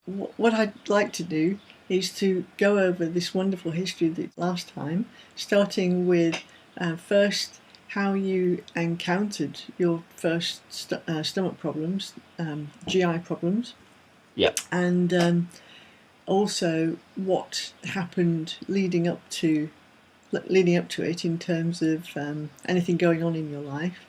what I'd like to do is to go over this wonderful history that last time, starting with first how you encountered your first stomach problems, GI problems, Yep. and also what happened leading up to it in terms of anything going on in your life,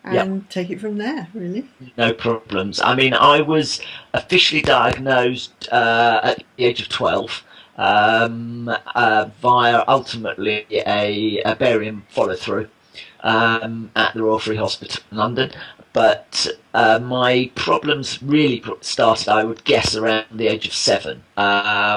Yep. and take it from there. Really. No problems. I mean, I was officially diagnosed at the age of 12 via ultimately a barium follow through at the Royal Free Hospital in London. But my problems really started, I would guess, around the age of 7,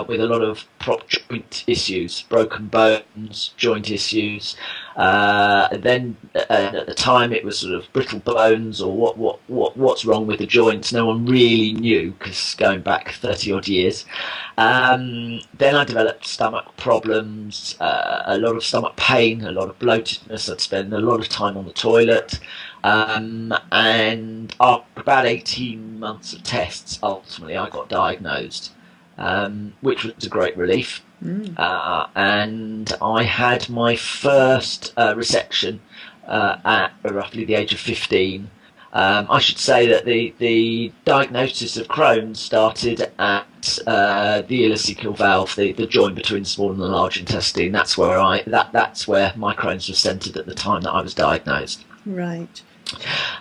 with a lot of prop joint issues, broken bones, joint issues. Then at the time it was sort of brittle bones, or what's wrong with the joints. No one really knew, because going back 30 odd years. Then I developed stomach problems, a lot of stomach pain, a lot of bloatedness. I'd spend a lot of time on the toilet. And after about 18 months of tests, ultimately I got diagnosed, which was a great relief. And I had my first resection at roughly the age of 15. I should say that the diagnosis of Crohn started at the ileocecal valve, the joint between the small and the large intestine. That's where that's where my Crohn's was centred at the time that I was diagnosed. Right.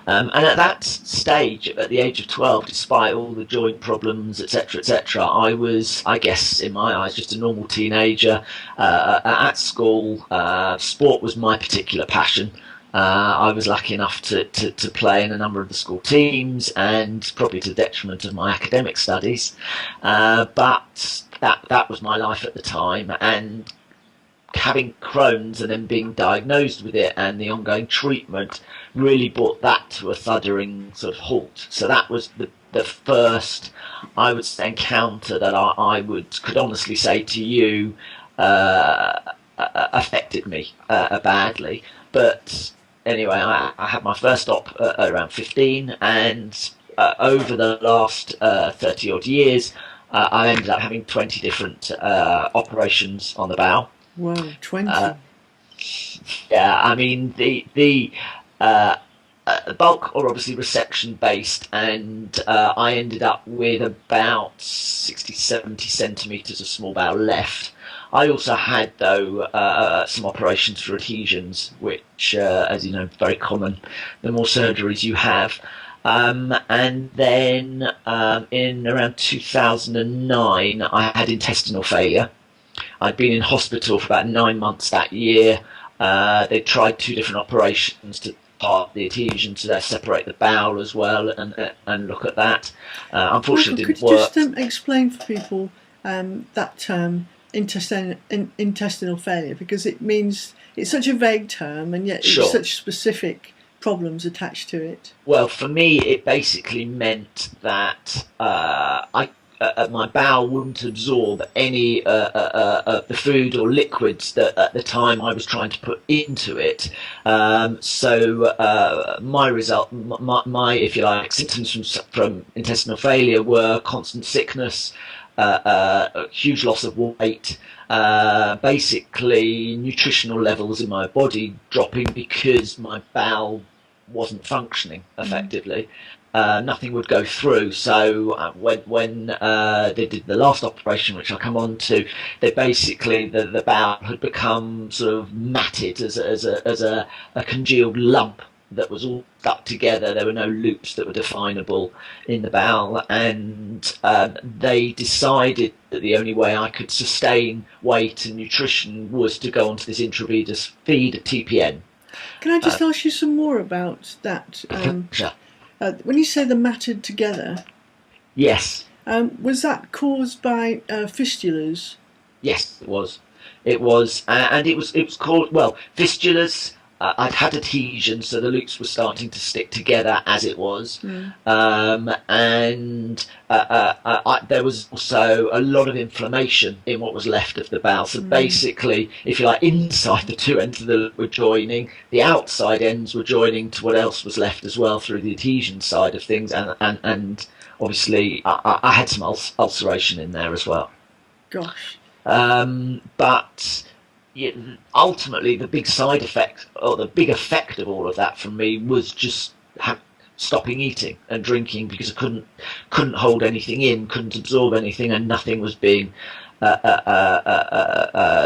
And at that stage, at the age of 12, despite all the joint problems, etc., I was, I guess, in my eyes, just a normal teenager. At school, sport was my particular passion. I was lucky enough to play in a number of the school teams, and probably to the detriment of my academic studies. But that was my life at the time, and having Crohn's and then being diagnosed with it and the ongoing treatment really brought that to a thuddering sort of halt. So that was the first, I would say, encounter that I could honestly say to you affected me badly. But anyway, I had my first op around 15, and over the last 30 odd years, I ended up having 20 different operations on the bowel. Whoa, 20. Yeah, I mean the bulk are obviously resection based, and I ended up with about 60-70 centimetres of small bowel left. I also had, though, some operations for adhesions, which, as you know, very common the more surgeries you have. And then in around 2009, I had intestinal failure. I'd been in hospital for about 9 months that year. They tried 2 different operations to part the adhesion, to separate the bowel as well, and look at that. Unfortunately, Michael, it didn't could you work. just explain for people that term, intestinal failure, because it means it's such a vague term, and yet it's Sure. such specific problems attached to it. Well, for me, it basically meant that my bowel wouldn't absorb any of the food or liquids that at the time I was trying to put into it. So my result, my if you like, symptoms from intestinal failure were constant sickness, a huge loss of weight, basically nutritional levels in my body dropping because my bowel wasn't functioning effectively. Nothing would go through. So when they did the last operation, which I'll come on to, they basically the bowel had become sort of matted as a congealed lump that was all stuck together. There were no loops that were definable in the bowel, and they decided that the only way I could sustain weight and nutrition was to go onto this intravenous feed at TPN. Can I just ask you some more about that? When you say the matted together, Yes. was that caused by fistulas? Yes, it was. It was, and it was called, well, fistulas. I'd had adhesion, so the loops were starting to stick together as it was, and there was also a lot of inflammation in what was left of the bowel. So basically, if you like, inside the two ends of the loop were joining, the outside ends were joining to what else was left as well through the adhesion side of things, and obviously I had some ulceration in there as well. Gosh. But ultimately, the big side effect, or the big effect of all of that for me, was just stopping eating and drinking, because I couldn't hold anything in, couldn't absorb anything, and nothing was being. There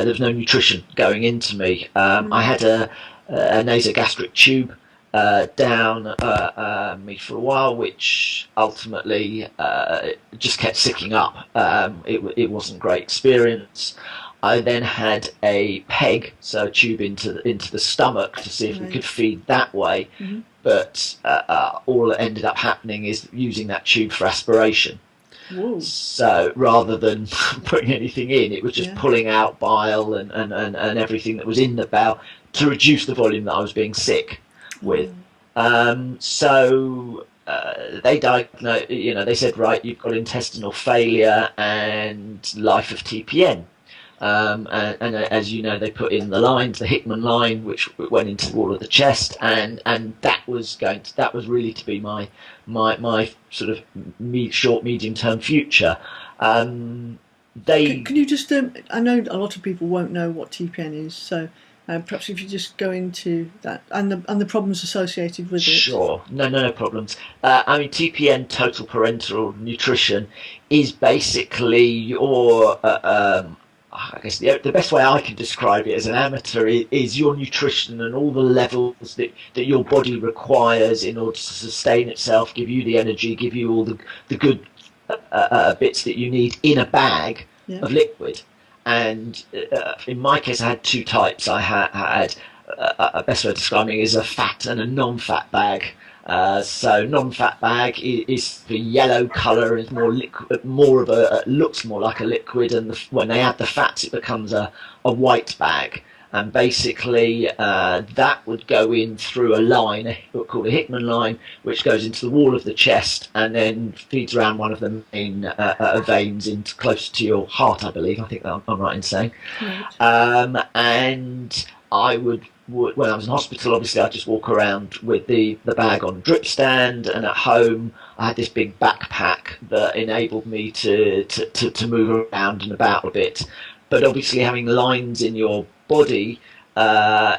was no nutrition going into me. I had a nasogastric tube down me for a while, which ultimately just kept sicking up. It wasn't a great experience. I then had a peg, so a tube into the stomach, to see if we could feed that way. But all that ended up happening is using that tube for aspiration. Whoa. So rather than putting anything in, it was just pulling out bile and everything that was in the bowel to reduce the volume that I was being sick with. So they diagnosed, they said, right, you've got intestinal failure and life of TPN. And as you know, they put in the lines, the Hickman line, which went into the wall of the chest, and that was really to be my sort of short, medium term future. Can you just? I know a lot of people won't know what TPN is, so perhaps if you just go into that and the problems associated with it. Sure, no problems. I mean, TPN, total parenteral nutrition, is basically your I guess the best way I can describe it as an amateur is your nutrition and all the levels that your body requires in order to sustain itself, give you the energy, give you all the good bits that you need in a bag of liquid. And in my case, I had two types. I had a best way of describing it is a fat and a non-fat bag. So non-fat bag is the yellow colour, is more liquid, looks more like a liquid, and when they add the fats, it becomes a white bag. And basically, that would go in through a line called a Hickman line, which goes into the wall of the chest and then feeds around one of the main veins into close to your heart, I believe. I think that I'm right in saying. Right. And I would, when I was in hospital, obviously I just walk around with the bag on a drip stand, and at home I had this big backpack that enabled me to move around and about a bit. But obviously having lines in your body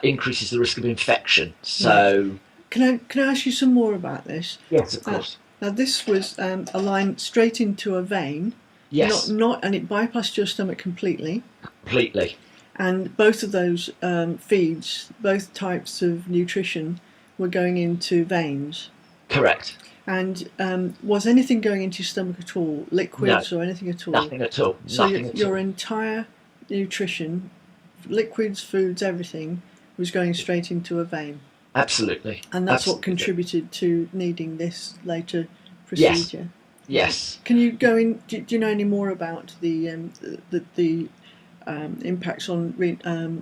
increases the risk of infection. So can I ask you some more about this? Yes, of course. Now this was a line straight into a vein. Yes. Not and it bypassed your stomach completely. Completely. And both of those feeds, both types of nutrition, were going into veins. Correct. And was anything going into your stomach at all? Liquids or anything at all? Nothing at all. So your entire nutrition, liquids, foods, everything, was going straight into a vein. Absolutely. And that's what contributed to needing this later procedure. Yes. Can you go in? Do you know any more about the impacts on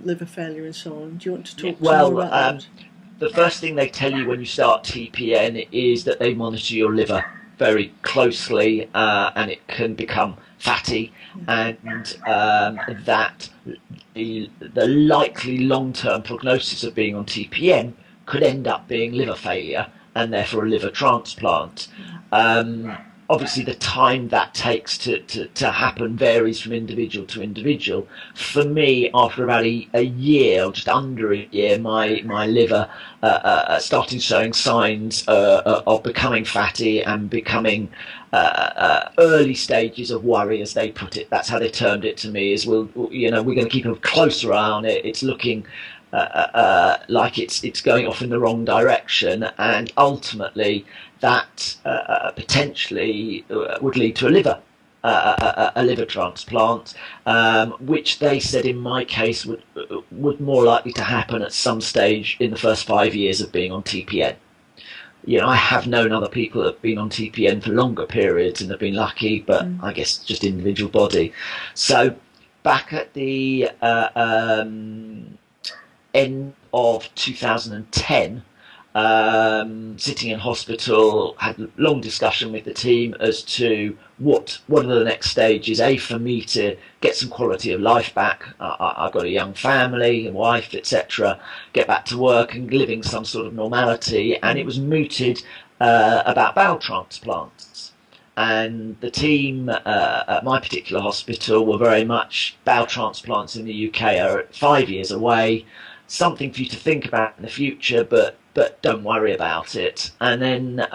liver failure and so on? Do you want to talk more about that? The first thing they tell you when you start TPN is that they monitor your liver very closely, and it can become fatty, and that the likely long-term prognosis of being on TPN could end up being liver failure and therefore a liver transplant. Obviously, the time that takes to happen varies from individual to individual. For me, after about a year, or just under a year, my liver started showing signs of becoming fatty and becoming early stages of worry, as they put it. That's how they termed it to me. Is we're going to keep a closer eye on it. It's looking like it's going off in the wrong direction, and ultimately that potentially would lead to a liver transplant, which they said in my case would more likely to happen at some stage in the first 5 years of being on TPN. I have known other people that have been on TPN for longer periods and have been lucky, but I guess just individual body. So back at the end of 2010, sitting in hospital, had a long discussion with the team as to what are the next stages. For me to get some quality of life back. I've got a young family, a wife, etc. Get back to work and living some sort of normality. And it was mooted about bowel transplants. And the team at my particular hospital were very much, bowel transplants in the UK are 5 years away, something for you to think about in the future, but don't worry about it. And then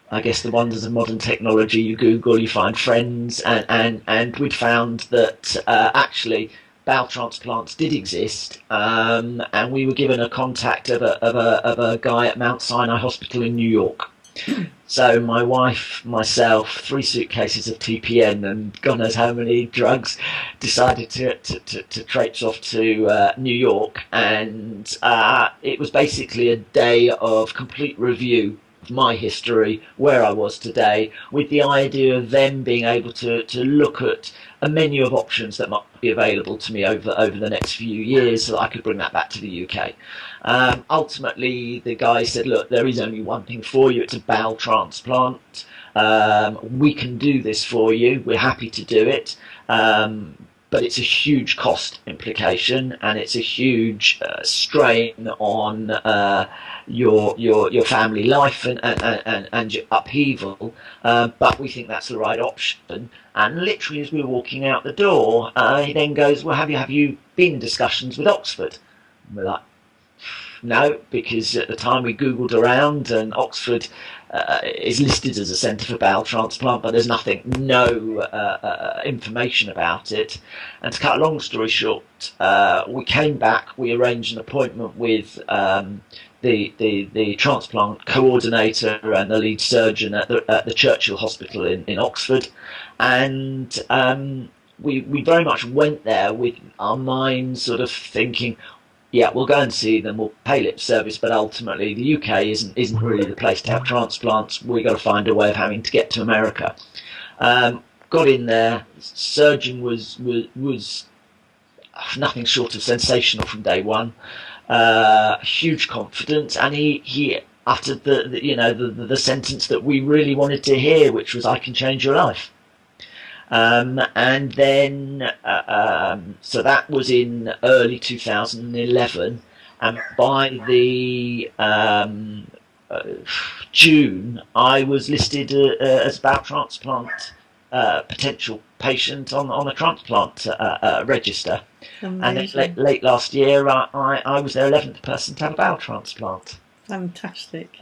I guess the wonders of modern technology, you Google, you find friends, and we'd found that actually bowel transplants did exist, and we were given a contact of a guy at Mount Sinai Hospital in New York. So my wife, myself, 3 suitcases of TPN and God knows how many drugs, decided to traipse off to New York, and it was basically a day of complete review of my history, where I was today, with the idea of them being able to look at a menu of options that might be available to me over the next few years, so that I could bring that back to the UK. Ultimately, the guy said, look, there is only one thing for you. It's a bowel transplant. We can do this for you. We're happy to do it. But it's a huge cost implication, and it's a huge strain on your family life and your upheaval. But we think that's the right option. And literally, as we were walking out the door, he then goes, well, have you been in discussions with Oxford? And we're like, no, because at the time we Googled around, and Oxford is listed as a centre for bowel transplant, but there's no information about it. And to cut a long story short, we came back, we arranged an appointment with the transplant coordinator and the lead surgeon at the Churchill Hospital in Oxford, and we very much went there with our minds sort of thinking, yeah, we'll go and see them, we'll pay lip service, but ultimately the UK isn't really the place to have transplants. We've got to find a way of having to get to America. Got in there, surgeon was nothing short of sensational from day one. Huge confidence, and he uttered the sentence that we really wanted to hear, which was, I can change your life. And then, so that was in early 2011, and by the June, I was listed as a bowel transplant potential patient on a transplant register. Amazing. And then late last year, I was their 11th person to have a bowel transplant. Fantastic.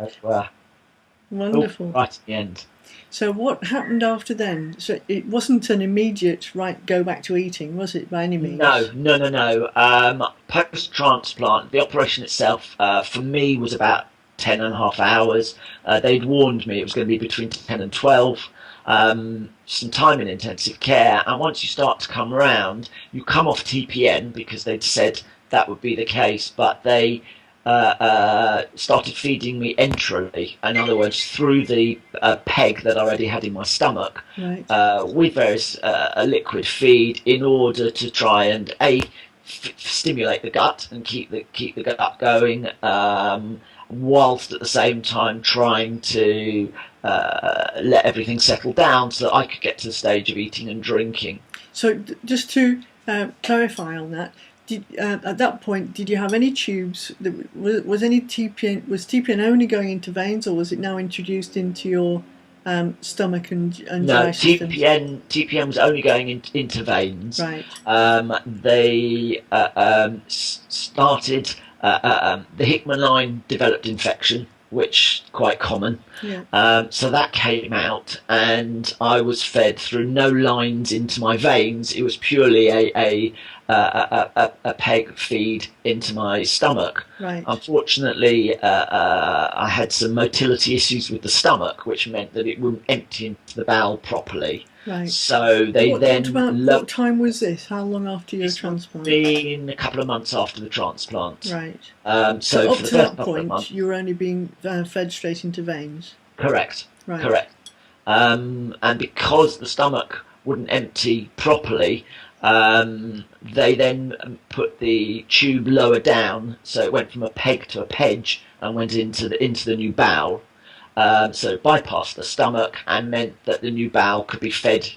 Wonderful. Right at the end. So what happened after then? So it wasn't an immediate, right, go back to eating, was it, by any means? No. Post-transplant, the operation itself, for me, was about 10 and a half hours. They'd warned me it was going to be between 10 and 12. Some time in intensive care, and once you start to come around, you come off TPN because they'd said that would be the case, but they started feeding me enterally, in other words, through the peg that I already had in my stomach, right, with various liquid feed, in order to try and stimulate the gut and keep the gut going, whilst at the same time trying to let everything settle down so that I could get to the stage of eating and drinking. So just to clarify on that, at that point, did you have any tubes? Was any TPN? Was TPN only going into veins, or was it now introduced into your stomach and no, TPN was only going into veins. Right. They started the Hickman line developed infection, which is quite common. Yeah. So that came out, and I was fed through no lines into my veins. It was purely a peg feed into my stomach. Right. Unfortunately, I had some motility issues with the stomach, which meant that it wouldn't empty into the bowel properly. Right. So what time was this? How long after your transplant? Been a couple of months after the transplant. Right. So up to that point, you were only being fed straight into veins. Correct. Right. Correct. And because the stomach wouldn't empty properly, They then put the tube lower down, so it went from a peg to a pedge and went into the new bowel. So it bypassed the stomach and meant that the new bowel could be fed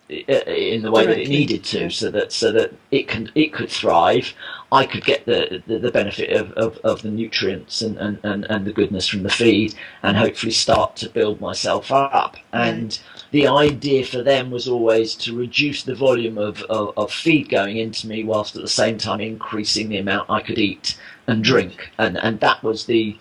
in the way that it needed to, so that it could thrive. I could get the benefit of the nutrients and the goodness from the feed, and hopefully start to build myself up. And the idea for them was always to reduce the volume of feed going into me, whilst at the same time increasing the amount I could eat and drink, and that was the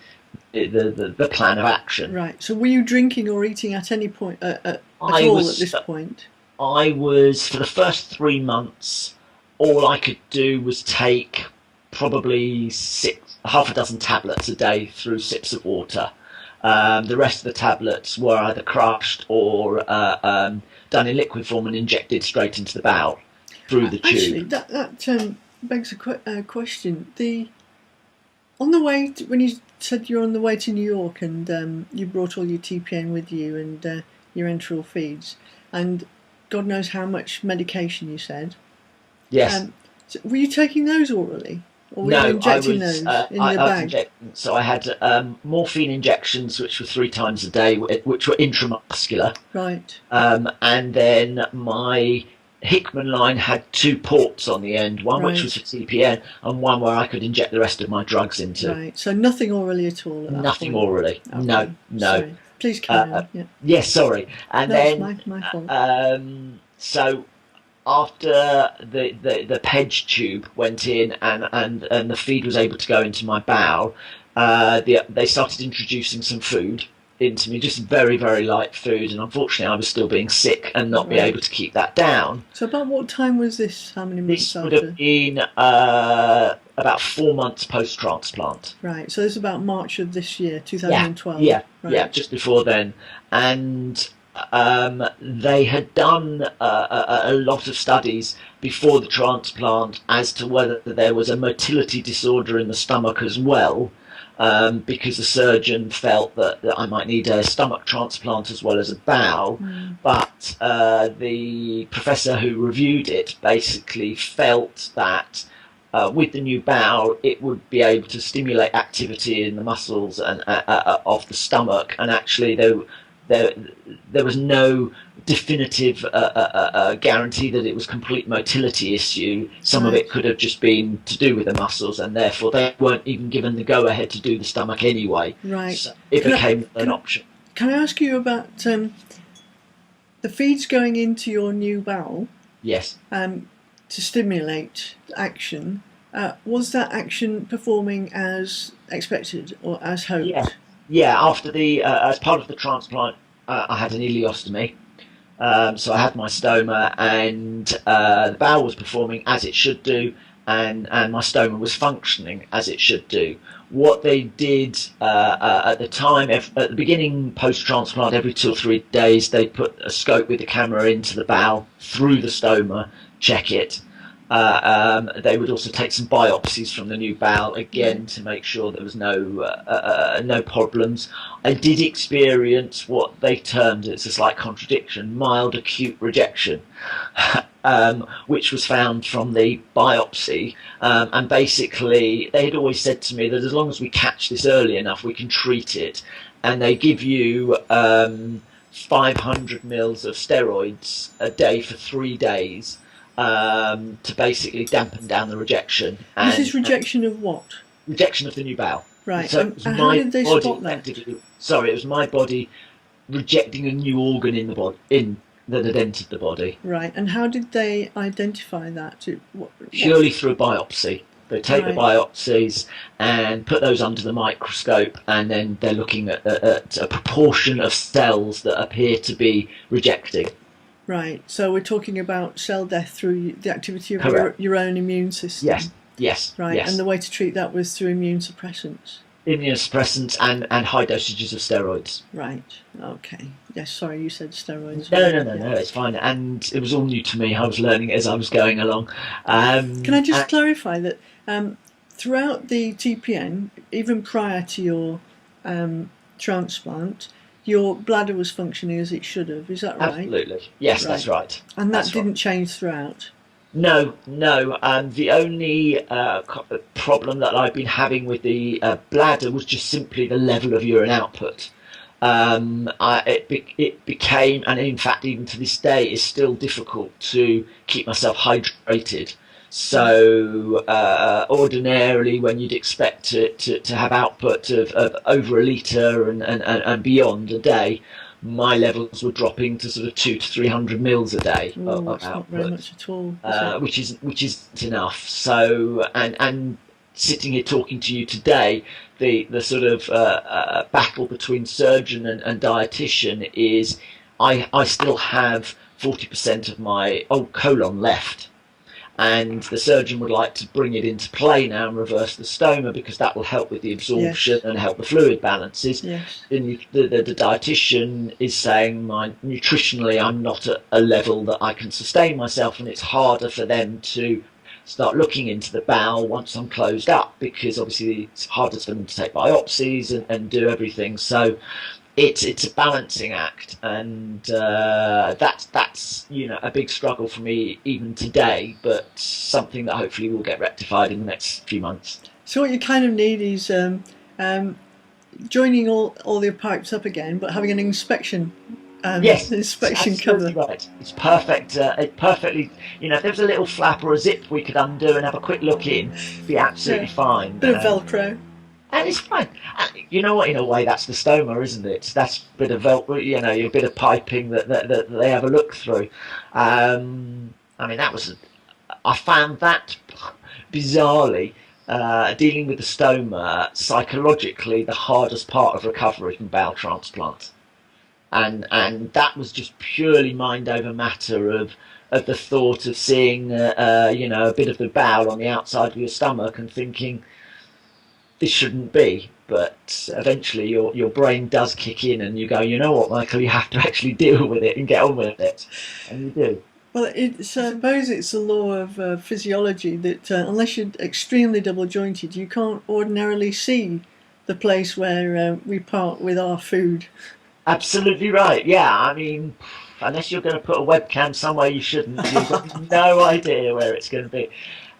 plan of action. Right. So were you drinking or eating at any point at this point? I was, for the first 3 months, all I could do was take probably half a dozen tablets a day through sips of water. The rest of the tablets were either crushed or done in liquid form and injected straight into the bowel through the tube. Actually, that begs a question. On the way when you said you're on the way to New York and you brought all your TPN with you and your enteral feeds and God knows how much medication you said. Yes. So were you taking those orally? Or were you injecting those in your bag? So I had morphine injections, which were 3 times a day, which were intramuscular. Right. And then my Hickman line had 2 ports on the end, one which was for TPN and one where I could inject the rest of my drugs into. Right. So nothing orally at all? Nothing orally. Okay. No. Sorry. Please carry on. Yeah. Yes, sorry. And then it's my fault. So after the pedge tube went in and the feed was able to go into my bowel, they started introducing some food into me, just very, very light food, and unfortunately I was still being sick and not be able to keep that down. So about what time was this? How many months this after? This would have been about 4 months post-transplant. Right, so this is about March of this year, 2012. Yeah, just before then. And they had done a lot of studies before the transplant as to whether there was a motility disorder in the stomach as well, because the surgeon felt that I might need a stomach transplant as well as a bowel. But the professor who reviewed it basically felt that with the new bowel it would be able to stimulate activity in the muscles and of the stomach, and actually there was no definitive guarantee that it was complete motility issue. Some of it could have just been to do with the muscles, and therefore they weren't even given the go-ahead to do the stomach anyway. Right. So it became an option. Can I ask you about the feeds going into your new bowel? Yes. To stimulate action. Was that action performing as expected or as hoped? Yeah, after as part of the transplant, I had an ileostomy. So I had my stoma, and the bowel was performing as it should do, and my stoma was functioning as it should do. What they did at the time, at the beginning post-transplant, every 2 or 3 days, they put a scope with the camera into the bowel, through the stoma, check it. They would also take some biopsies from the new bowel, again, to make sure there was no problems. I did experience what they termed, it's a slight contradiction, mild acute rejection, which was found from the biopsy. And basically, they had always said to me that as long as we catch this early enough, we can treat it. And they give you 500 mils of steroids a day for 3 days. To basically dampen down the rejection. This is rejection of what? Rejection of the new bowel. Right. So and how did they spot that? Sorry, it was my body rejecting a new organ in the body, that had entered the body. Right. And how did they identify that? Purely through a biopsy. They take the biopsies and put those under the microscope, and then they're looking at a proportion of cells that appear to be rejecting. Right, so we're talking about cell death through the activity of your own immune system. Yes. Right, yes. And the way to treat that was through immunosuppressants. Immunosuppressants and high dosages of steroids. Right, okay. Yes, sorry, you said steroids. No, it's fine. And it was all new to me. I was learning it as I was going along. Can I just clarify that throughout the TPN, even prior to your transplant, your bladder was functioning as it should have, is that right? Absolutely. Yes, right. That's right. And that didn't change throughout? No, no. The only problem that I've been having with the bladder was just simply the level of urine output. It became, and in fact, even to this day, is still difficult to keep myself hydrated. So ordinarily, when you'd expect to have output of over a litre and beyond a day, my levels were dropping to sort of 200 to 300 mils a day Oh, of that's not very output, much at all, is it? which isn't enough. So and sitting here talking to you today, the sort of battle between surgeon and dietitian is I still have 40% of my old colon left, and the surgeon would like to bring it into play now and reverse the stoma because that will help with the absorption Yes, and help the fluid balances. yes. The dietitian is saying nutritionally I'm not at a level that I can sustain myself, and it's harder for them to start looking into the bowel once I'm closed up, because obviously it's harder for them to take biopsies and do everything. So it's a balancing act, and that's a big struggle for me even today, but something that hopefully will get rectified in the next few months. So what you kind of need is um, joining all the pipes up again, but having an Yes, it's inspection absolutely cover. right. It's perfect. It perfectly, if there was a little flap or a zip we could undo and have a quick look in, it'd be absolutely Yeah, fine. bit of Velcro. And it's fine. You know what? In a way, that's the stoma, isn't it? That's a bit of Velcro, a bit of piping that they have a look through. I mean, I found that bizarrely, dealing with the stoma psychologically the hardest part of recovery from bowel transplant, and that was just purely mind over matter of the thought of seeing a bit of the bowel on the outside of your stomach and thinking this shouldn't be. But eventually your brain does kick in and you go, you know what, Michael, you have to actually deal with it and get on with it, and you do. Well, it's, I suppose it's a law of physiology that unless you're extremely double jointed, you can't ordinarily see the place where we part with our food. Absolutely right. Yeah, I mean, unless you're going to put a webcam somewhere you shouldn't, you've got no idea where it's going to be.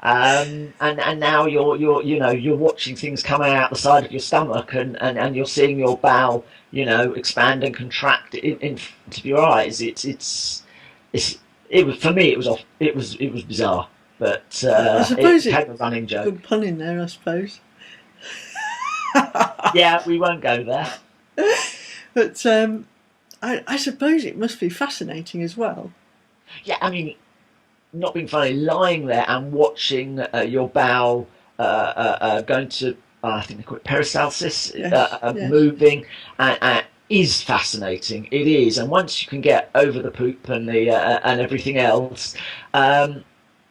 And now you're watching things coming out the side of your stomach, and you're seeing your bowel expand and contract in front of your eyes. It's it was, for me, it was bizarre, but I it suppose it's became a running a joke. good pun in there, I suppose. Yeah, we won't go there. But I suppose it must be fascinating as well. Yeah, I mean, not being funny, lying there and watching your bowel going to, I think they call it peristalsis, Yes, yes. moving, is fascinating. It is, and once you can get over the poop and the and everything else, um,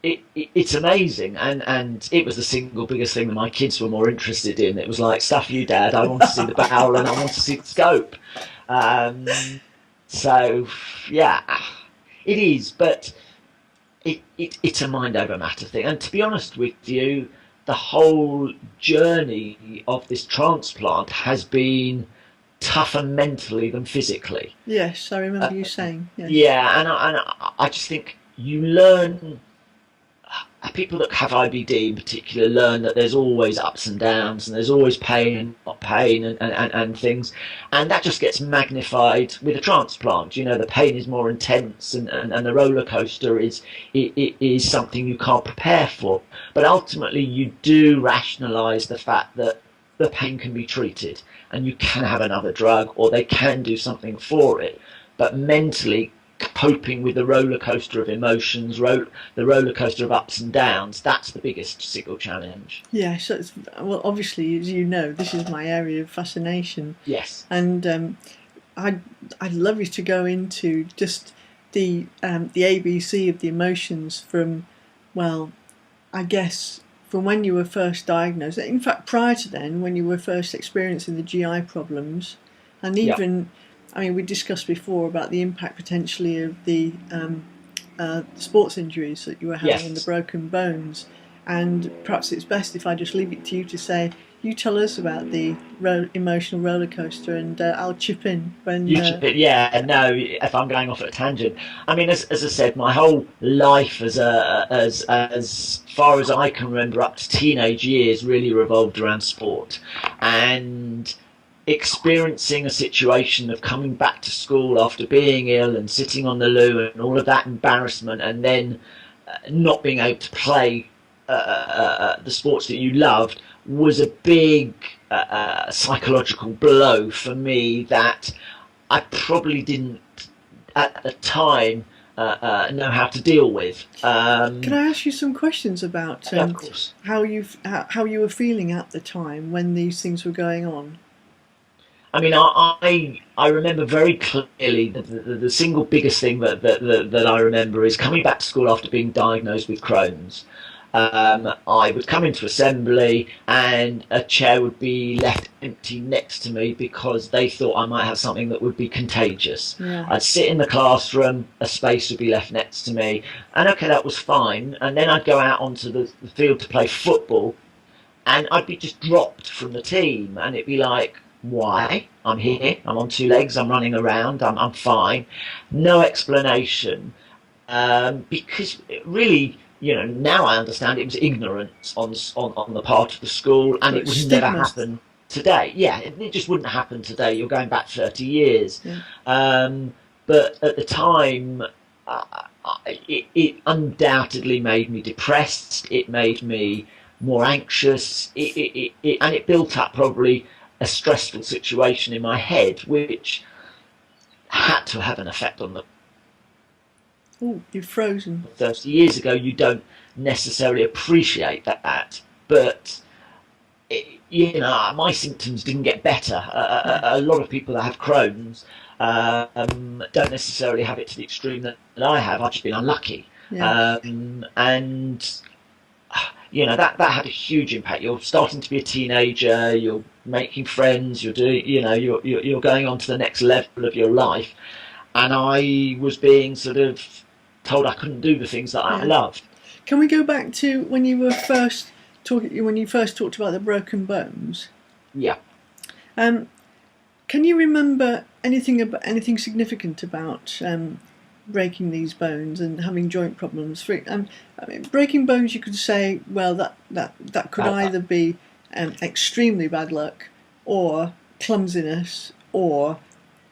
it's amazing. And it was the single biggest thing that my kids were more interested in. It was like, stuff you, Dad. I want to see the bowel and I want to see the scope. Um, so yeah, it is, but it's a mind over matter thing. And to be honest with you, the whole journey of this transplant has been tougher mentally than physically. Yes, I remember you saying yes. Yeah, and I just think you learn. People that have IBD in particular learn that there's always ups and downs, and there's always pain and not pain and things, and that just gets magnified with a transplant. The pain is more intense, and the roller coaster is something you can't prepare for. But ultimately, you do rationalise the fact that the pain can be treated, and you can have another drug, or they can do something for it. But mentally, coping with the roller coaster of emotions, the roller coaster of ups and downs, that's the biggest single challenge. Yes, well, obviously, as you know, this is my area of fascination, Yes. and I'd love you to go into just the ABC of the emotions from, well, I guess from when you were first diagnosed. In fact, prior to then, when you were first experiencing the GI problems, and Yeah. even, I mean, we discussed before about the impact potentially of the sports injuries that you were having and the Yes. broken bones. And perhaps it's best if I just leave it to you to say you tell us about the emotional roller coaster, and I'll chip in when. Yeah, no. If I'm going off at a tangent, I mean, as I said, my whole life as far as I can remember, up to teenage years, really revolved around sport, and experiencing a situation of coming back to school after being ill and sitting on the loo and all of that embarrassment, and then not being able to play the sports that you loved was a big psychological blow for me that I probably didn't at the time know how to deal with. Can I ask you some questions about yeah, of course. how you were feeling at the time when these things were going on? I mean, I remember very clearly the single biggest thing that I remember is coming back to school after being diagnosed with Crohn's. I would come into assembly and a chair would be left empty next to me because they thought I might have something that would be contagious. Yeah. I'd sit in the classroom, a space would be left next to me, and okay, that was fine. And then I'd go out onto the field to play football, and I'd be just dropped from the team, and it'd be like, why? I'm here, I'm on two legs, I'm running around, I'm fine. No explanation. Because really, now I understand it was ignorance on the part of the school, and it would never happen today. Yeah, it just wouldn't happen today. You're going back 30 years. Yeah. But at the time, it undoubtedly made me depressed. It made me more anxious. And it built up probably a stressful situation in my head, which had to have an effect on the. Oh, you've frozen. 30 years ago, you don't necessarily appreciate that, but my symptoms didn't get better. A lot of people that have Crohn's don't necessarily have it to the extreme that I have. I've just been unlucky, yeah. And that had a huge impact. You're starting to be a teenager. You're making friends. You're doing, you're going on to the next level of your life, and I was being sort of told I couldn't do the things that I loved. Can we go back to when you first talked about the broken bones? Yeah. Can you remember anything significant about breaking these bones and having joint problems? Breaking bones, you could say, well, that could either be extremely bad luck, or clumsiness, or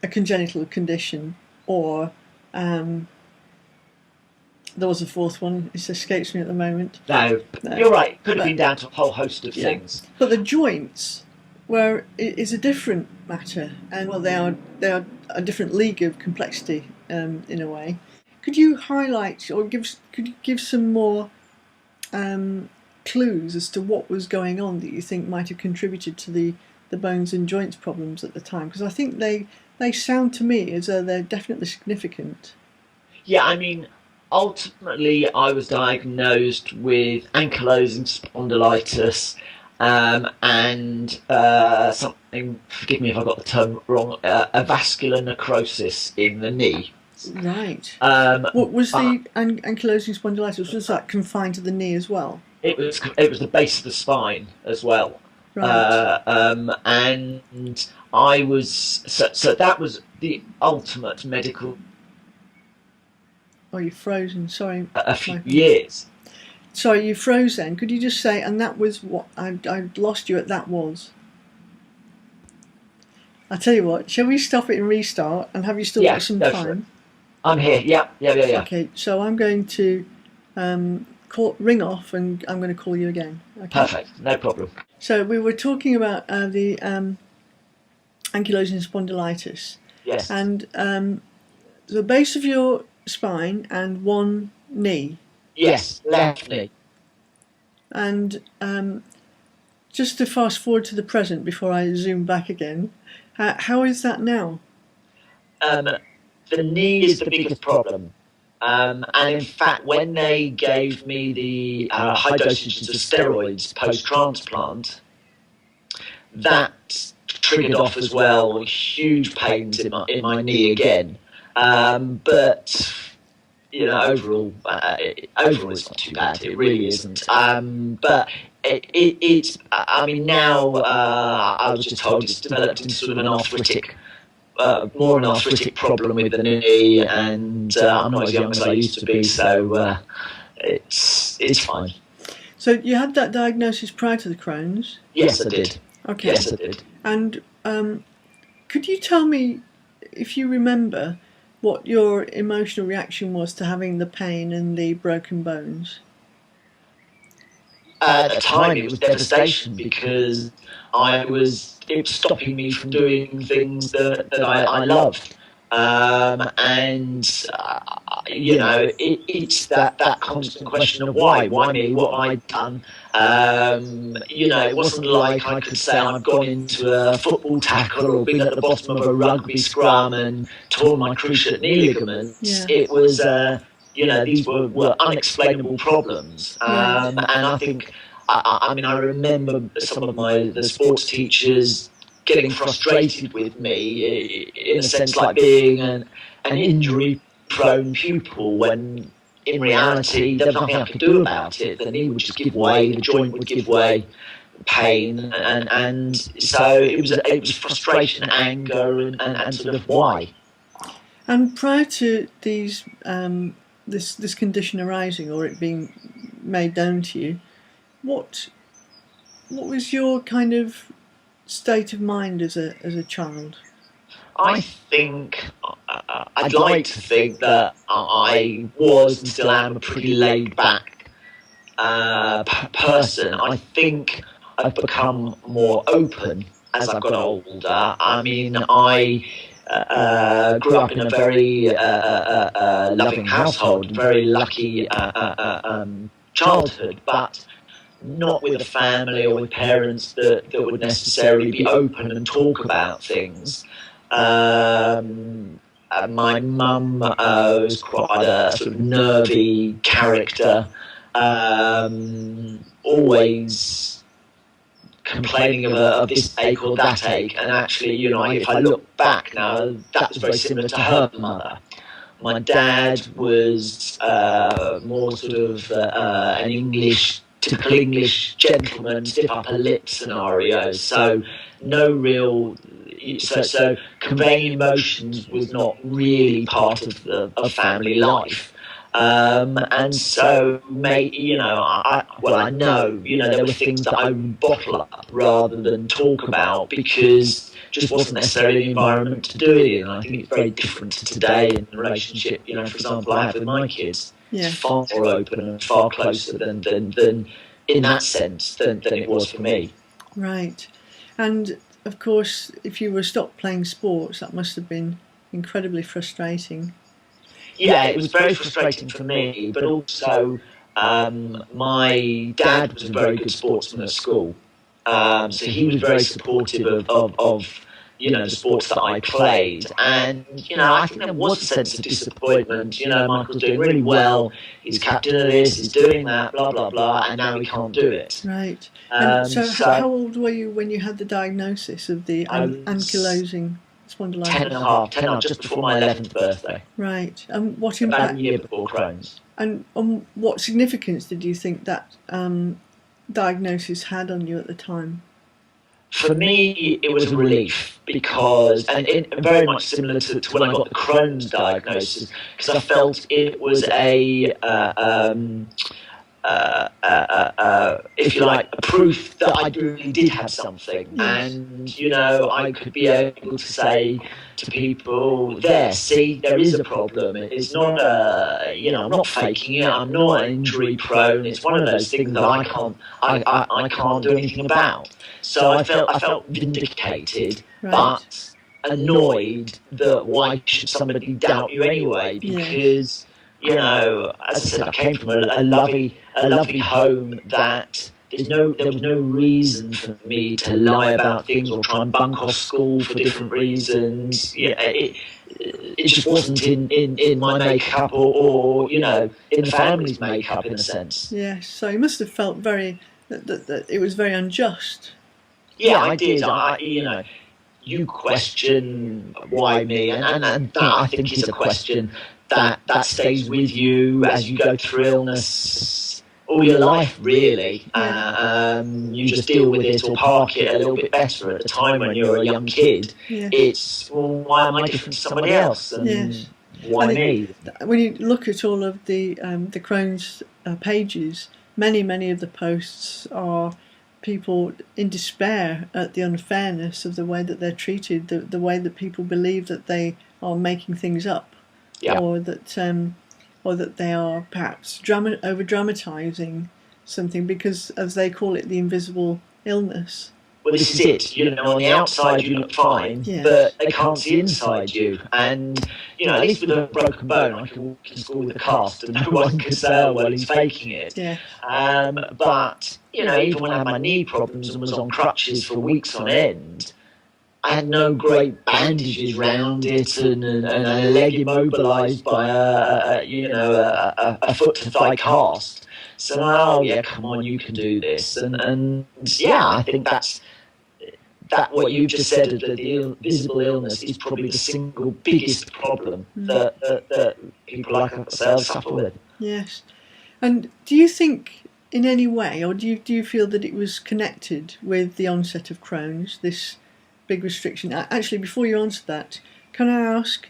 a congenital condition, or there was a fourth one. It escapes me at the moment. No, you're right. It could have been down to a whole host of things. But the joints is a different matter, and they are a different league of complexity in a way. Could you highlight or give some more clues as to what was going on that you think might have contributed to the bones and joints problems at the time? Because I think they sound to me as though they're definitely significant. Yeah, I mean, ultimately I was diagnosed with ankylosing spondylitis and something, forgive me if I got the term wrong, a vascular necrosis in the knee. Right. What was the ankylosing spondylitis? Was that confined to the knee as well? It was the base of the spine as well. Right. And I was so that was the ultimate medical. Oh, you're frozen. Sorry. A few years. Sorry, you froze then. Could you just say, and that was what I lost you at that was? I tell you what, shall we stop it and restart? And have you still got some time? I'm here. Yeah. Okay, so I'm going to ring off, and I'm going to call you again. Okay? Perfect. No problem. So we were talking about the ankylosing spondylitis. Yes. And the base of your spine and one knee. Yes, left knee. And just to fast forward to the present before I zoom back again, how is that now? The knee is the biggest problem. And in fact, when they gave me the high dosages of steroids post-transplant, that triggered off as well huge pains in my knee again. But overall it's not too bad. It really isn't. But it's. I mean, now I was just told it's developed into sort of an arthritic, more an arthritic problem with the knee, and I'm not as young as I used to be, so it's fine. So you had that diagnosis prior to the Crohn's? Yes, I did. Okay. Yes, I did. And could you tell me, if you remember, what your emotional reaction was to having the pain and the broken bones? At the time, it was devastation because it was stopping me from doing things that I loved. And you know, it's that constant question of why me, what have I done? You know, it wasn't like I could say I've gone into a football tackle or been at the bottom of a rugby scrum and torn my cruciate knee ligaments. Yeah. It was, you know, these were unexplainable problems, and I think, I mean, I remember some of the sports teachers getting frustrated with me, in a sense, like being an injury-prone pupil, when in reality there was nothing I could do about it. The knee would just give way, the joint would give way, pain, and so it was frustration, anger, and sort of why. And prior to these this condition arising, or it being made known to you, what was your kind of state of mind as a child? I think I'd like to think that I was and still am a pretty laid back person. I think I've become more open as I've got older. I mean, I grew up in a very loving household, very lucky childhood, but not with a family or with parents that would necessarily be open and talk about things. My mum was quite a sort of nervy character, always complaining of this ache or that ache. And actually, you know, if I look back now, that was very similar to her mother. My dad was more sort of an typical English gentleman, stiff upper lip scenario. So no real. So conveying emotions was not really part of family life. And so, you know, I know, you know, there were things that I would bottle up rather than talk about, because just wasn't necessarily the environment to do it in. I think it's very different to today in the relationship, you know, for example, I have with my kids. Yeah. It's far more open and far closer than in that sense than it was for me. Right. And of course, if you were stopped playing sports, that must have been incredibly frustrating. Yeah, it was very frustrating for me, but also my dad was a very good sportsman at school. So he was very supportive of you know, the sports that I played. And, you know, I think there was a sense of disappointment. You know, Michael's doing really well, he's captain of this, he's doing that, blah, blah, blah, and now he can't do it. Right. And so how old were you when you had the diagnosis of the ankylosing spondylitis? 10 and a half, just before my 11th birthday. Right. And what impact? About a year before Crohn's. And what significance did you think that diagnosis had on you at the time? For me, it was a relief, because, and very much similar to when I got the Crohn's diagnosis, because I felt it was if you like, a proof that I really did have something. Yes. And, you know, I could be able to say to people, there, see, there is a problem. It's not you know, I'm not faking it, I'm not injury prone. It's one of those things that I can't do anything about. So I felt vindicated, right, but annoyed that why should somebody doubt you anyway? Because, you know, as I said, I came from a lovely home that there was no reason for me to lie about things or try and bunk off school for different reasons. Yeah, it just wasn't in my makeup or, you know, in the family's makeup, in a sense. Yes, so you must have felt that it was very unjust. Yeah, I did. You know, you question why me, and that I think is a question that stays with you as you go through illness all your life, really. Yeah. You just deal with it or park it a little bit better. At the time when you're a young kid, Yeah. it's, well, why am I different to somebody else? And Yes. why me? When you look at all of the Crohn's pages, many of the posts are people in despair at the unfairness of the way that they're treated, the way that people believe that they are making things up, or that they are perhaps over dramatising something because, as they call it, the invisible illness. Well, this is it. You know, on the outside you look fine, but they can't see inside you. And, you know, at least with a broken bone, I could walk in school with a cast and no one could say, oh, well, he's faking it. Yeah. But, you know, even when I had my knee problems and was on crutches for weeks on end, I had no great bandages round it and a leg immobilised by a foot to thigh cast. So, oh yeah, come on, you can do this. And yeah, I think that what you've just said, that the visible illness is probably the single biggest problem that people like ourselves suffer with. Yes. And do you think in any way, or do you feel that it was connected with the onset of Crohn's, this big restriction? Actually, before you answer that, can I ask,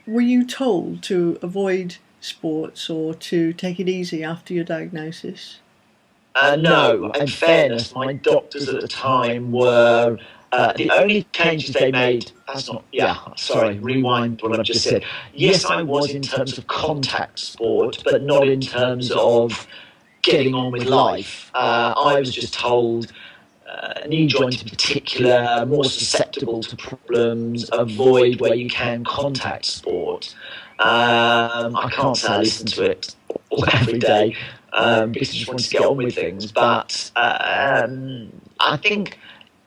were you told to avoid sports or to take it easy after your diagnosis? No, in fairness, my doctors at the time were, the only changes they made, rewind what I've just said. Yes, I was in terms of contact sport, but not in terms of getting on with life. I was just told, knee joint in particular, more susceptible to problems, avoid where you can contact sport. I can't say I listen to it every day, because I just wanted to get on with things. But I think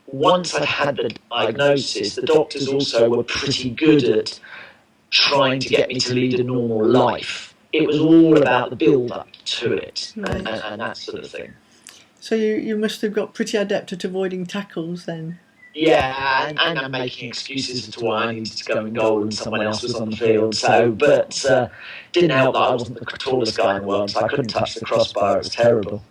once I'd had the diagnosis, the doctors also were pretty good at trying to get me to lead a normal life. It was all about the build-up to it, and that sort of thing. So you must have got pretty adept at avoiding tackles then. Yeah, and I'm making excuses as to why I needed to go in goal and someone else was on the field. So, but didn't help that I wasn't the tallest guy in the world, so I couldn't touch the crossbar. It was terrible.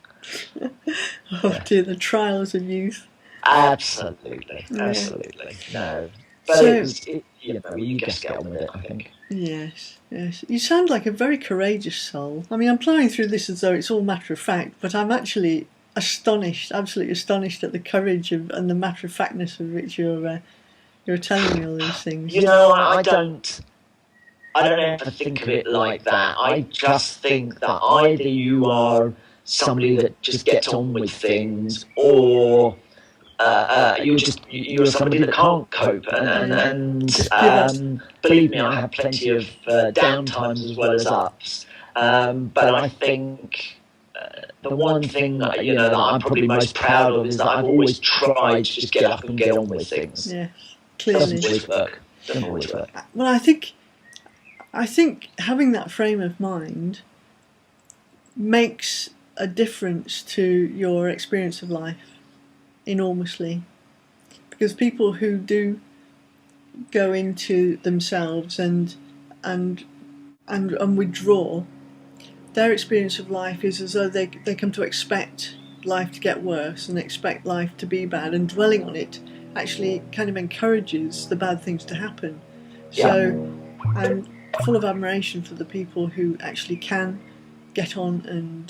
Oh dear, the trials of youth. Absolutely. No, but you just get on with it, I think. Yes. You sound like a very courageous soul. I mean, I'm ploughing through this as though it's all matter of fact, but I'm actually absolutely astonished at the courage and the matter of factness of which you're telling me all these things. You know, I don't ever think of it like that. I just think that either you are somebody that just gets on with things, or you're somebody that can't cope. And believe me, I have plenty of down times as well as ups. But I think the one thing that I'm probably most proud of is that I've always tried to just get up and get on with things. Yeah, clearly. Doesn't always work. Well, I think having that frame of mind makes a difference to your experience of life enormously, because people who do go into themselves and withdraw, their experience of life is as though they come to expect life to get worse and expect life to be bad, and dwelling on it actually kind of encourages the bad things to happen. Yeah. So I'm full of admiration for the people who actually can get on and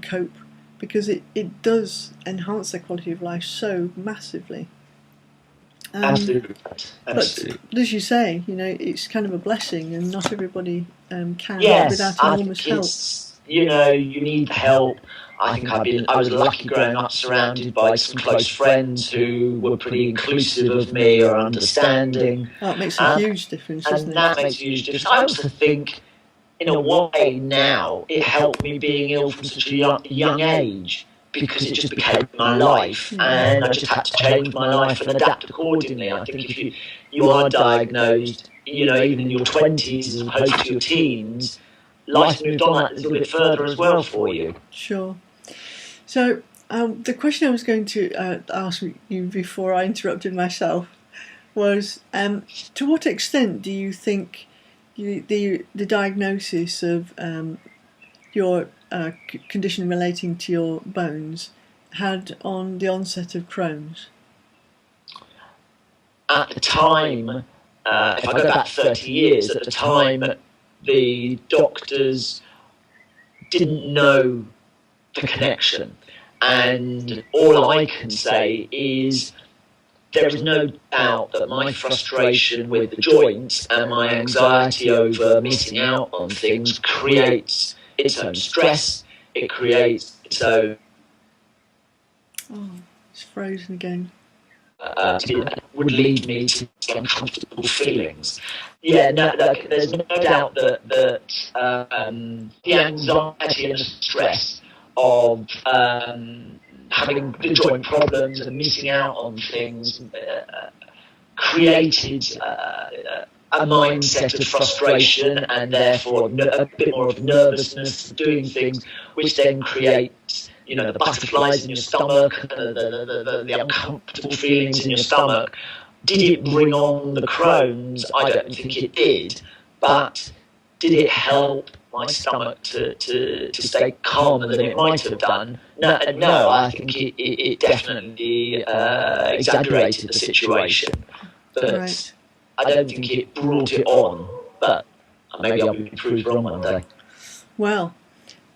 cope, because it does enhance their quality of life so massively. Absolutely. But as you say, it's kind of a blessing, and not everybody can without enormous help. You need help. I think I was lucky growing up surrounded by some close friends who were pretty inclusive of me or understanding. Oh, it makes a huge difference, doesn't it? And that makes a huge difference. I also think, in a way now, it helped me being ill from such a young age, because it just became my life, and I just had to change my life and adapt accordingly. I think if you are diagnosed, even in your 20s as opposed to your teens, life moved on that little bit further as well for you. Sure. So the question I was going to ask you before I interrupted myself was, to what extent do you think the diagnosis of your condition relating to your bones, had on the onset of Crohn's? At the time, if I go back 30 years, at the time, the doctors didn't know the connection. And all I can say is there is no doubt that my frustration with the joints and my anxiety over missing out on things creates its own stress, it creates its own... Oh, it's frozen again. Would lead me to uncomfortable feelings. Yeah, no, there's no doubt that the anxiety and the stress of having the joint problems and missing out on things created a mindset of frustration and therefore a bit more of nervousness for doing things, which then creates, you know, the butterflies in your stomach, the uncomfortable feelings in your stomach. Did it bring on the Crohn's? I don't think it did, but did it help my stomach to stay calmer than it might have done? No, I think it definitely exaggerated the situation. But right. I don't think it brought it on, but maybe I'll be proved wrong one day. Well,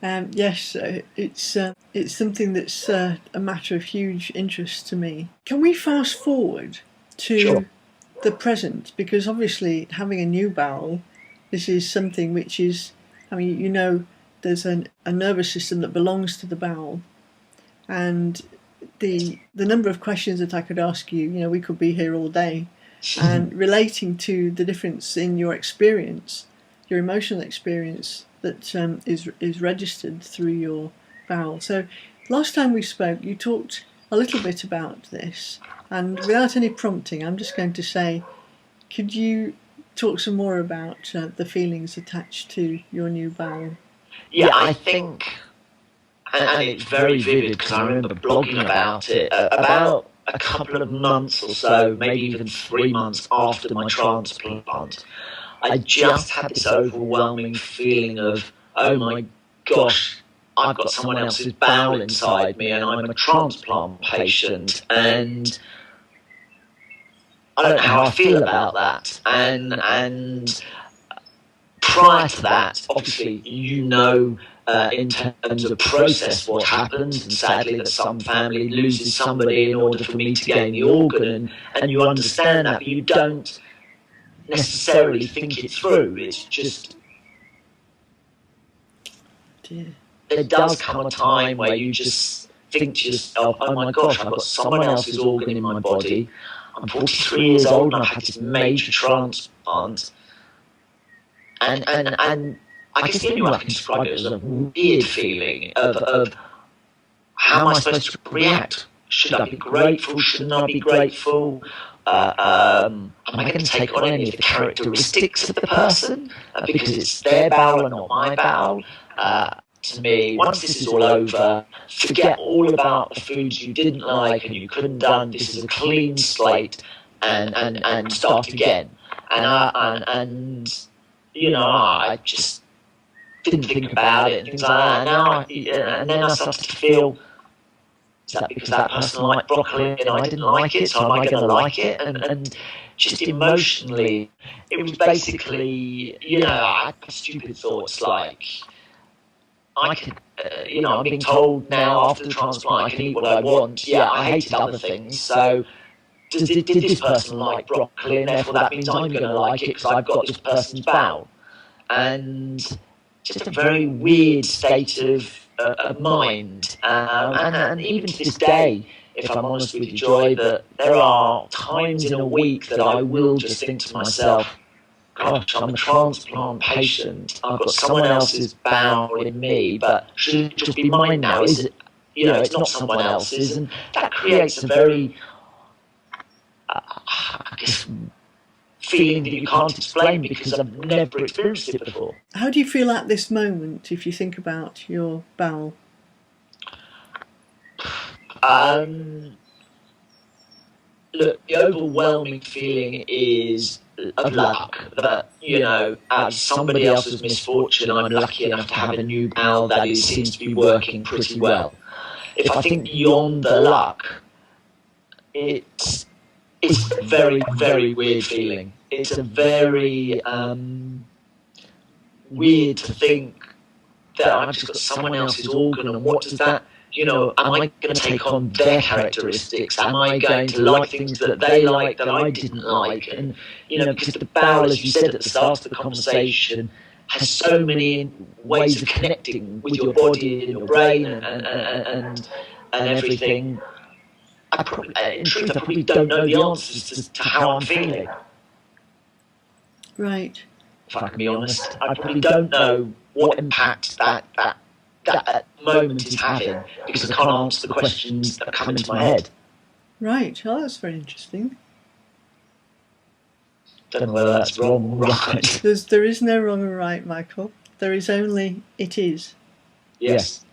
yes, it's something that's a matter of huge interest to me. Can we fast forward to the present? Because obviously having a new bowel, this is something which is, I mean, you know, there's a nervous system that belongs to the bowel, and the number of questions that I could ask you, you know, we could be here all day, and relating to the difference in your experience, your emotional experience that is registered through your bowel. So last time we spoke, you talked a little bit about this, and without any prompting, I'm just going to say, could you talk some more about the feelings attached to your new bowel? Yeah, I think, and it's very vivid because I remember blogging about it, about a couple of months or so, maybe even 3 months after my transplant, I just had this overwhelming feeling of, oh my gosh, I've got someone else's bowel inside me and I'm a transplant patient, and I don't know how I feel about that. And prior to that, obviously, you know, in terms of process what happens, and sadly that some family loses somebody in order for me to gain the organ, and you understand that, but you don't necessarily think it through. It's just... Dear. There does come a time where you just think to yourself, oh my gosh, I've got someone else's organ in my body. I'm 43 years old and I've had this major transplant. And I guess the only way I can describe it is a weird feeling of how am I supposed to react? Should I be grateful? Shouldn't I be grateful? Am I going to take on any of the characteristics of the person because it's their bowel and not my bowel? To me, once this is all over, forget all about the foods you didn't like and you couldn't done. This is a clean slate, and start again. And you know, I just didn't think about it and things like that. And then I started to feel, is that because that person liked broccoli and I didn't like it, so am I going to like it? And just emotionally, it was basically, you know, I had stupid thoughts like, I could, you know, I'm being told now after the transplant I can eat what I want. Yeah, I hated other things, so did this person like broccoli, and therefore that means I'm going to like it because I've got this person's bowel. And just a very weird state of mind. And even to this day, if I'm honest with you, Joy, that there are times in a week that I will just think to myself, gosh, I'm a transplant patient. I've got someone else's bowel in me, but should it just be mine now? Is it, you know, it's not someone else's, and that creates a very, I guess, feeling that you can't explain because I've never experienced it before. How do you feel at this moment if you think about your bowel? look, the overwhelming feeling is of luck that, somebody else's misfortune, I'm lucky enough to have a new bowel that seems to be working pretty well. If I think beyond the luck, it's a very, very weird feeling. It's a very weird to think that I've just got someone else's organ, and what does that, am I going to take on their characteristics? Am I going to like things that they like that I didn't like? And, because the bowel, as you said at the start of the conversation, has so many ways of connecting with your body and your brain and everything. In truth, I probably don't know the answers to how I'm feeling. Right. If I can be honest, I probably don't know what impact that moment is having, because I can't answer the questions that come into my head. Right. Oh, that's very interesting. Don't know whether that's wrong or right. There is no wrong or right, Michael. There is only it is. Yes.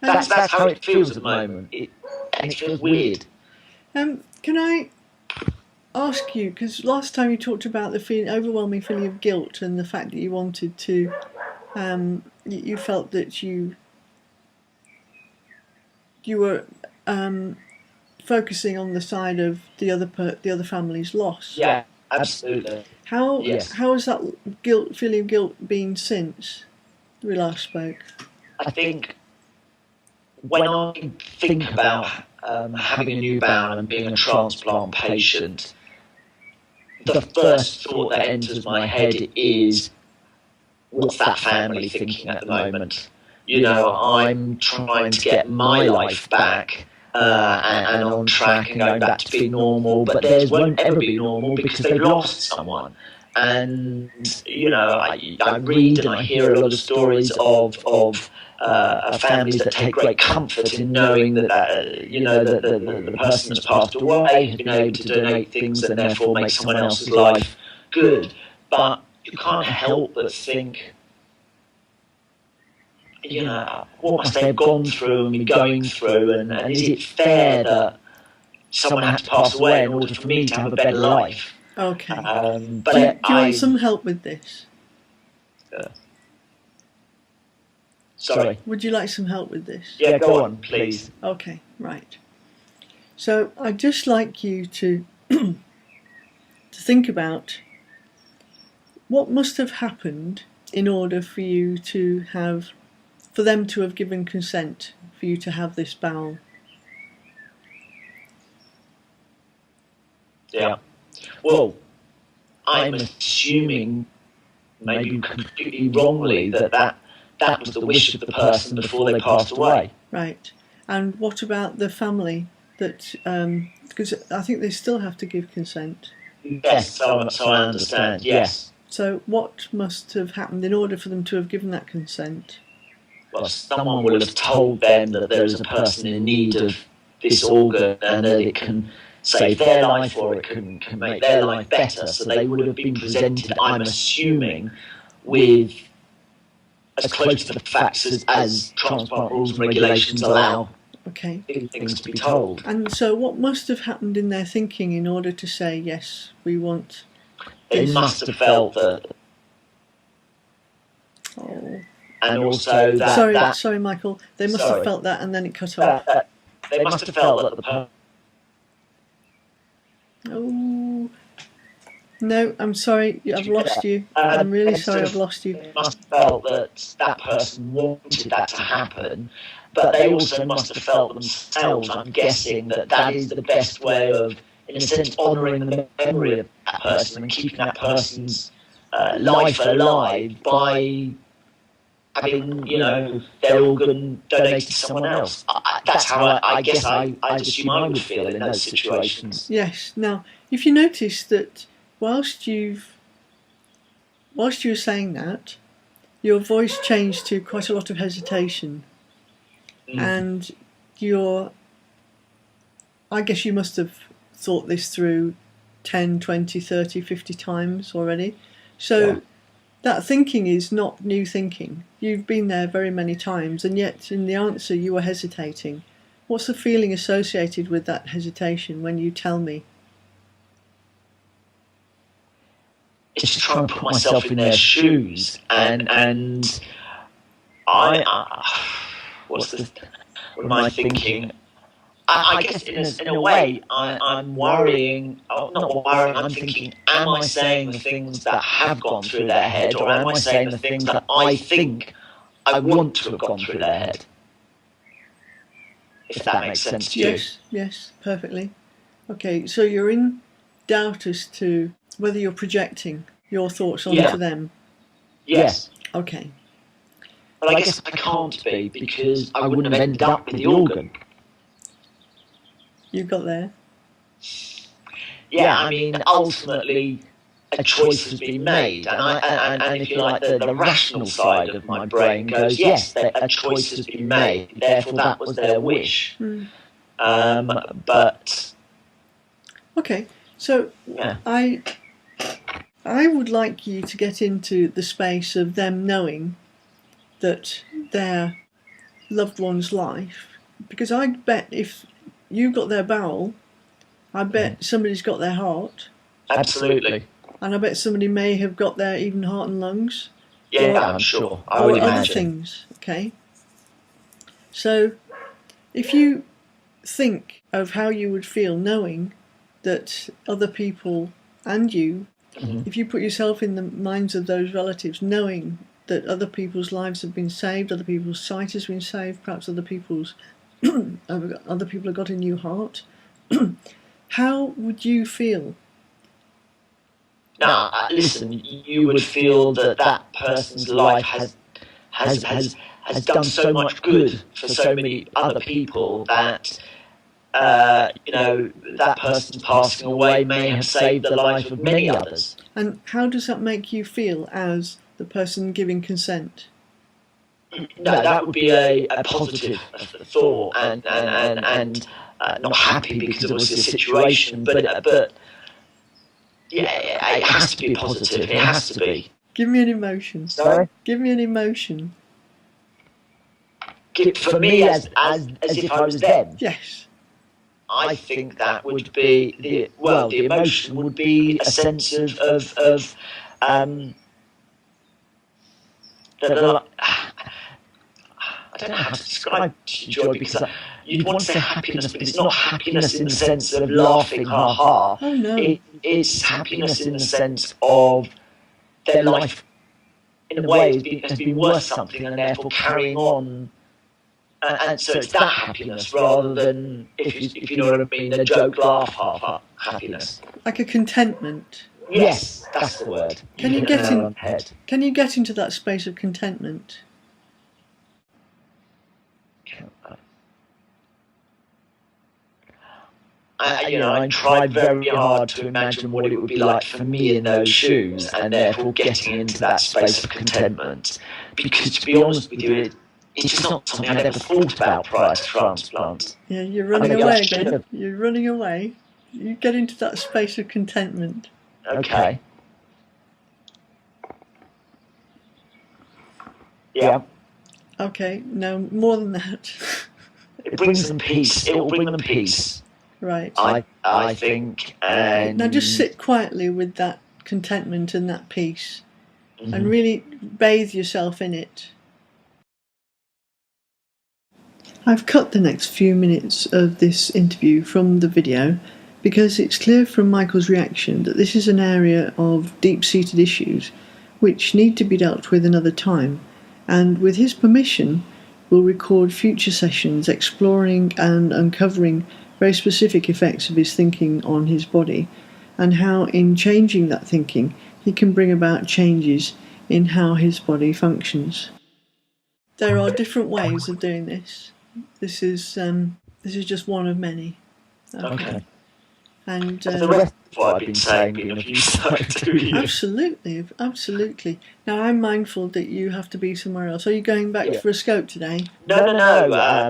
That's how it feels at the moment. And it feels weird. Can I ask you, because last time you talked about the overwhelming feeling of guilt and the fact that you wanted to, you felt that you were focusing on the side of the other family's loss. Yeah, absolutely. How has that feeling of guilt been since we last spoke? I think when I think about having a new bowel and being a transplant patient, the first thought that enters my head is, what's that family thinking at the moment? I'm trying to get my life back and on track and going back to being normal, but theirs won't ever be normal because they've lost someone. And, I read and I hear a lot of stories of families that take great comfort in knowing that the person that's passed away has been able to donate things and therefore make someone else's life good. But you can't help but think, what must they have gone through and be going through, and is it fair that someone had to pass away in order for me to have a better life? Okay. But do you want some help with this? Sorry. Would you like some help with this? Yeah, go on, please. Okay, right. So I'd just like you to to think about what must have happened in order for them to have given consent for you to have this bowel. Yeah. Well, I'm assuming, maybe completely wrongly, that was the wish of the person before they passed away. Right. And what about the family? That because I think they still have to give consent. Yes, so I understand. Yes. So what must have happened in order for them to have given that consent? Well, someone will have told them that there is a person in need of this organ and that it can save their life or it can make their life better. So they would have been presented, I'm assuming, with as close to the facts as transplant rules and regulations allow things to be told. And so what must have happened in their thinking in order to say, yes, we want this? They must have felt that... Oh. And also that... Sorry, Michael. They must have felt that and then it cut off. They must have felt that the person... Oh... No, I'm sorry, I've lost you. I'm really sorry I've lost you. They must have felt that person wanted that to happen, but they also must have felt themselves, I'm guessing, that is the best way of, in a sense, honouring the memory of that person and keeping that person's life alive by having, their organ donated to someone else. That's how I guess I'd assume I would feel in those situations. Yes. Now, if you notice that whilst you were saying that, your voice changed to quite a lot of hesitation. And I guess you must have thought this through 10, 20, 30, 50 times already. So that thinking is not new thinking. You've been there very many times, and yet in the answer you were hesitating. What's the feeling associated with that hesitation when you tell me? it's to try and put myself in their shoes, and what am I thinking? I guess in a way, I'm worrying, not worrying, I'm thinking, am I saying the things that have gone through their head, or am I saying the things that I think I want to have gone through their head? If that makes sense to you. Yes, perfectly. Okay, so you're in doubt as to whether you're projecting your thoughts onto them. Yes. Okay. But I guess I can't be, because I wouldn't have ended up with the organ. You got there? Yeah, I mean, ultimately, a choice has been made, and if you like, the rational side of my brain goes, yes, a choice has been made, therefore that was their wish. But okay, so I would like you to get into the space of them knowing that their loved one's life, because I bet if you got their bowel, I bet somebody's got their heart. Absolutely. And I bet somebody may have got their even heart and lungs. Yeah, I'm sure. I would imagine. Other things, okay? So, if you think of how you would feel knowing that other people and you, if you put yourself in the minds of those relatives, knowing that other people's lives have been saved, other people's sight has been saved, perhaps other people have got a new heart, how would you feel? Now, listen, you would feel that person's life has done so much good for so many other people that, that person passing away may have saved the life of many others. And how does that make you feel as the person giving consent? No, that would be a positive thought, and not happy because it was the situation, but yeah, it has to be positive. It has to be. Give me an emotion. Sorry? Give me an emotion. For me, as if I was them. Yes. I think that would be the emotion would be a sense of I don't know how to describe joy, because you'd want to say happiness, but it's not happiness in the sense of laughing, ha ha. Oh no. It's happiness in the sense of their life, in a way, has been worth something, and therefore carrying on. And so it's that happiness rather than, if you know what I mean, the joke, laugh, ha happiness. Like a contentment. Yes, that's the word. Can you get into that space of contentment? I tried very hard to imagine what it would be like for me in those shoes, and therefore getting into that space of contentment. Because, to be honest with you, it's just not something I'd ever thought about prior to transplant. Yeah, you're running away again. You're running away. You get into that space of contentment. Okay. Yeah. Okay, no, more than that. It brings them peace. It will bring them peace. Right. I think. And now just sit quietly with that contentment and that peace, and really bathe yourself in it. I've cut the next few minutes of this interview from the video because it's clear from Michael's reaction that this is an area of deep-seated issues which need to be dealt with another time, and with his permission we'll record future sessions exploring and uncovering very specific effects of his thinking on his body, and how in changing that thinking he can bring about changes in how his body functions. There are different ways of doing this. This is just one of many. Okay. And the rest of what I've been saying being of use to you. Absolutely. Now I'm mindful that you have to be somewhere else. Are you going back for a scope today? No.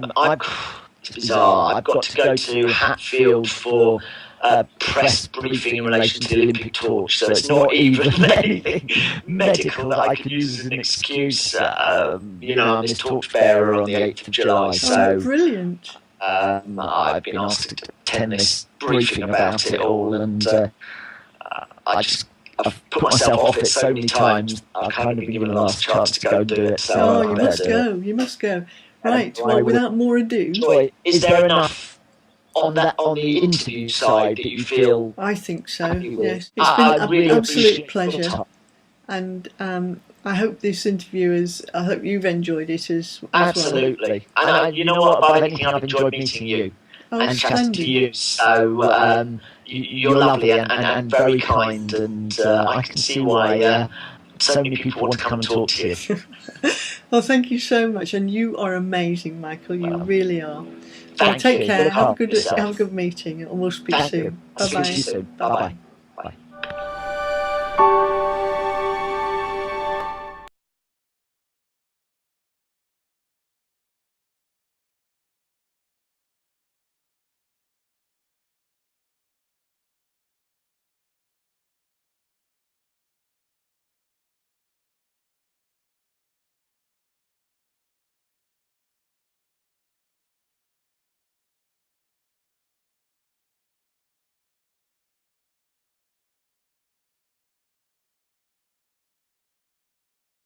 It's bizarre. I've got to go to Hatfield for a press briefing in relation to the Olympic torch, so it's not even anything medical that I can use as an excuse. I'm this torchbearer on the 8th of July, so brilliant. I've been asked to attend this briefing about it all, and I've put myself off it so many times. I've kind of been given a last chance to go and do it. So you must go. You must go. Right. Well, without more ado, Joy, is there enough on the interview side that you feel? I think so. Yes, it's been an really absolute pleasure, and I hope this interview is. I hope you've enjoyed it as absolutely. Well. And you know what? Above anything, I've enjoyed meeting you and chatting to you. So you're lovely and very kind, and I can see why so many people want to come and talk to you. Well, thank you so much, and you are amazing, Michael. You really are. Well, take care. Have a good meeting, and we'll speak soon. Bye bye. Bye bye.